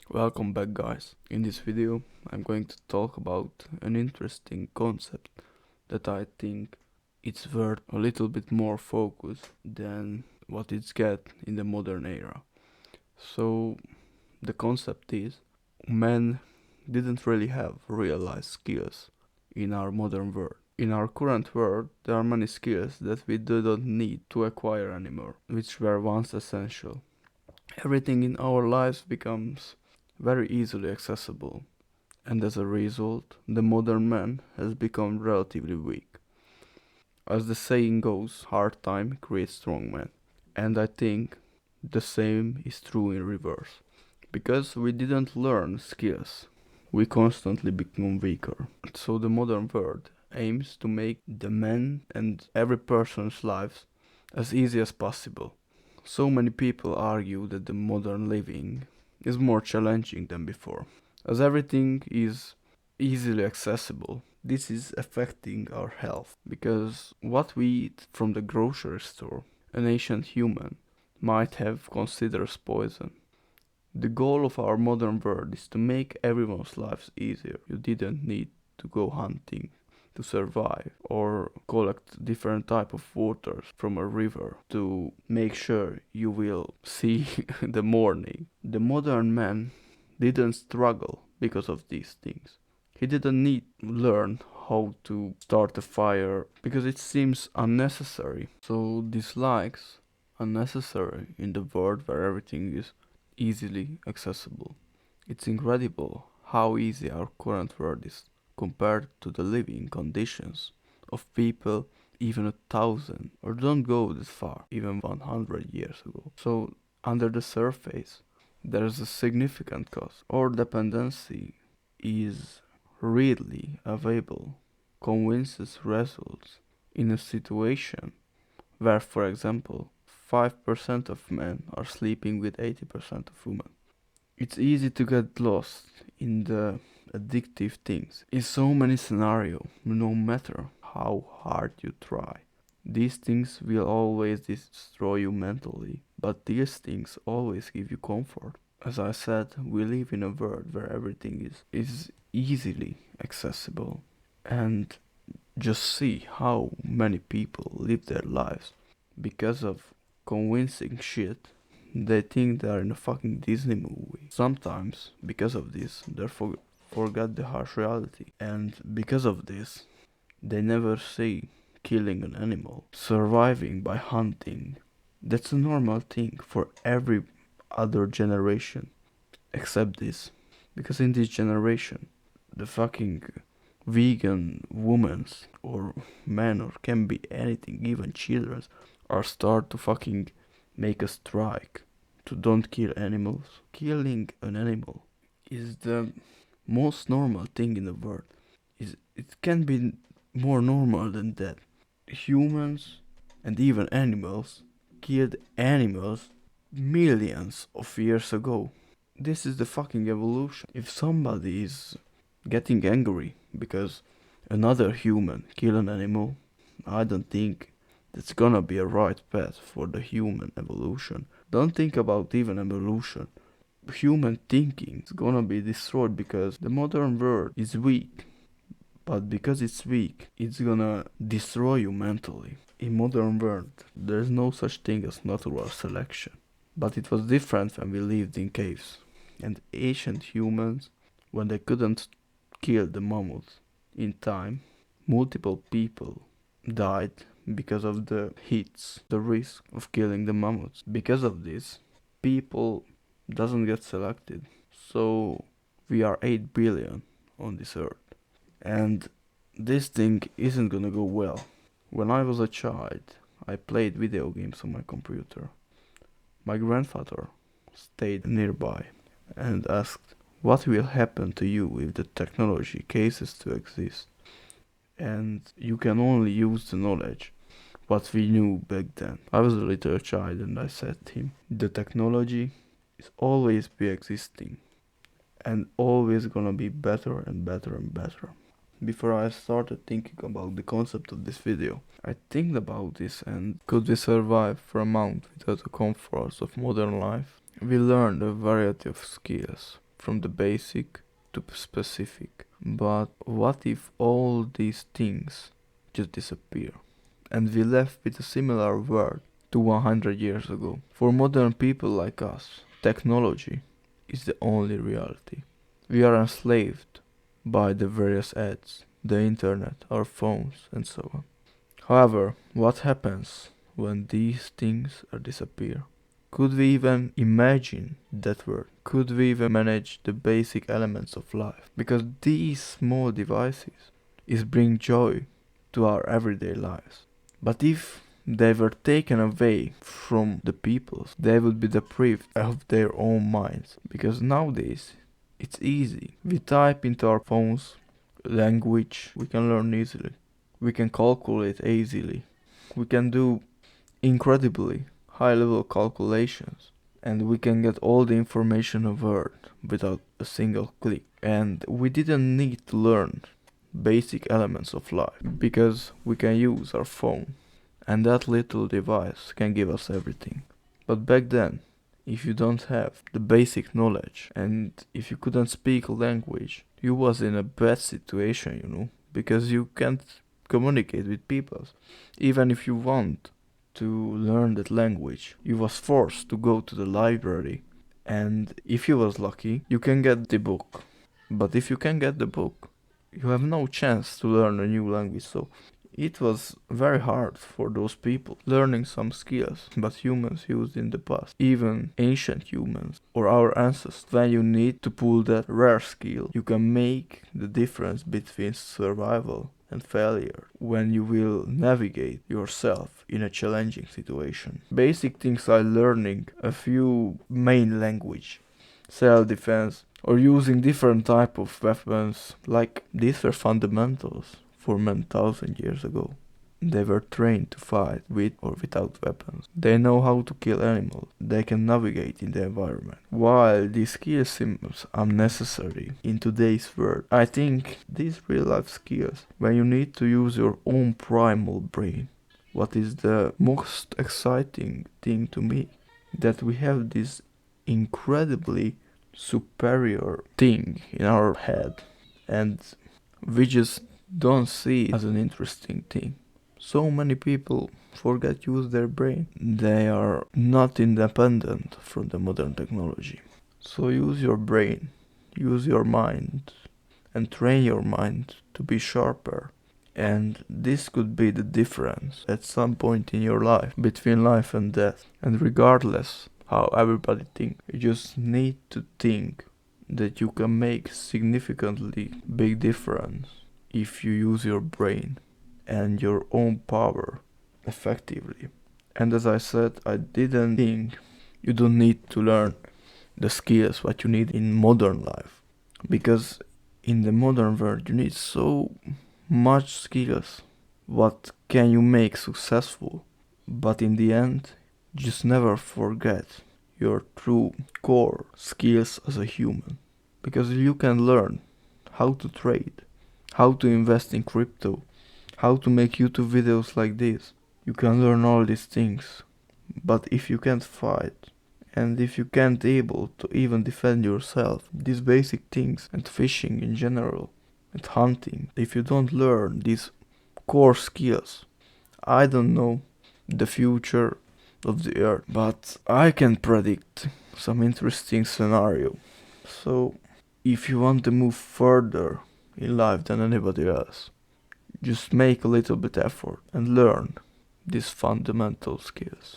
Welcome back, guys. In this video I'm going to talk about an interesting concept that I think it's worth a little bit more focus than what it's get in the modern era. So the concept is men didn't really have real life skills in our modern world. In our current world, there are many skills that we do not need to acquire anymore, which were once essential. Everything in our lives becomes very easily accessible, and as a result, the modern man has become relatively weak. As the saying goes, hard time creates strong men. And I think the same is true in reverse. Because we didn't learn skills, we constantly become weaker. So the modern world aims to make the man and every person's lives as easy as possible. So many people argue that the modern living is more challenging than before. As everything is easily accessible, this is affecting our health because what we eat from the grocery store, an ancient human might have considered as poison. The goal of our modern world is to make everyone's lives easier. You didn't need to go hunting to survive or collect different type of waters from a river to make sure you will see the morning. The modern man didn't struggle because of these things. He didn't need to learn how to start a fire because it seems unnecessary. So dislikes unnecessary in the world where everything is easily accessible. It's incredible how easy our current world is compared to the living conditions of people even 1,000 or don't go this far, even 100 years ago. So under the surface, there is a significant cost or dependency is readily available, convinces results in a situation where, for example, 5% of men are sleeping with 80% of women. It's easy to get lost in the addictive things in so many scenarios, no matter how hard you try. These things will always destroy you mentally, but these things always give you comfort. As I said, we live in a world where everything is easily accessible. And just see how many people live their lives because of convincing shit. They think they are in a fucking Disney movie. Sometimes, because of this, they forget the harsh reality. And because of this, they never see killing an animal, surviving by hunting. That's a normal thing for every other generation except this. Because in this generation, the fucking vegan women's or men or can be anything, even children's, are start to fucking make a strike to don't kill animals. Killing an animal is the most normal thing in the world. It can be more normal than that. Humans and even animals killed animals millions of years ago. This is the fucking evolution. If somebody is getting angry because another human kill an animal, I don't think that's gonna be a right path for the human evolution. Don't think about even evolution. Human thinking is gonna be destroyed because the modern world is weak. But because it's weak, it's gonna destroy you mentally. In modern world, there's no such thing as natural selection. But it was different when we lived in caves. And ancient humans, when they couldn't kill the mammoth in time, multiple people died because of the hits, the risk of killing the mammoths. Because of this, people doesn't get selected. So we are 8 billion on this earth. And this thing isn't gonna go well. When I was a child, I played video games on my computer. My grandfather stayed nearby and asked, "What will happen to you if the technology ceases to exist?" And you can only use the knowledge what we knew back then. I was a little child and I said to him, "The technology is always be existing and always gonna be better and better and better." Before I started thinking about the concept of this video, I think about this and could we survive for a month without the comforts of modern life? We learned a variety of skills from the basic to specific. But what if all these things just disappear and we left with a similar world to 100 years ago? For modern people like us, technology is the only reality. We are enslaved by the various ads, the internet, our phones, and so on. However, what happens when these things are disappear? Could we even imagine that world? Could we even manage the basic elements of life? Because these small devices is bring joy to our everyday lives. But if they were taken away from the peoples, they would be deprived of their own minds. Because nowadays it's easy. We type into our phones language we can learn easily. We can calculate easily. We can do incredibly high level calculations. And we can get all the information of Earth without a single click. And we didn't need to learn basic elements of life because we can use our phone. And that little device can give us everything. But back then, if you don't have the basic knowledge and if you couldn't speak a language, you was in a bad situation, because you can't communicate with people. Even if you want to learn that language, you was forced to go to the library, and if you was lucky, you can get the book. But if you can get the book, you have no chance to learn a new language. So it was very hard for those people learning some skills that humans used in the past, even ancient humans or our ancestors. When you need to pull that rare skill, you can make the difference between survival and failure when you will navigate yourself in a challenging situation. Basic things like learning a few main language, self-defense, or using different type of weapons, like these were fundamentals for men 1,000 years ago. They were trained to fight with or without weapons. They know how to kill animals. They can navigate in the environment. While these skills seem unnecessary in today's world, I think these real life skills, when you need to use your own primal brain, what is the most exciting thing to me, that we have this incredibly superior thing in our head and we just don't see it as an interesting thing. So many people forget to use their brain. They are not independent from the modern technology. So use your brain, use your mind, and train your mind to be sharper. And this could be the difference at some point in your life between life and death. And regardless how everybody thinks, you just need to think that you can make significantly big difference if you use your brain and your own power effectively. And as I said, I didn't think you don't need to learn the skills what you need in modern life, because in the modern world you need so much skills what can you make successful, but in the end just never forget your true core skills as a human, because you can learn how to trade, how to invest in crypto, how to make YouTube videos like this. You can learn all these things, but if you can't fight, and if you can't able to even defend yourself, these basic things, and fishing in general, and hunting, if you don't learn these core skills, I don't know the future of the earth, but I can predict some interesting scenario. So if you want to move further in life than anybody else, just make a little bit effort and learn these fundamental skills.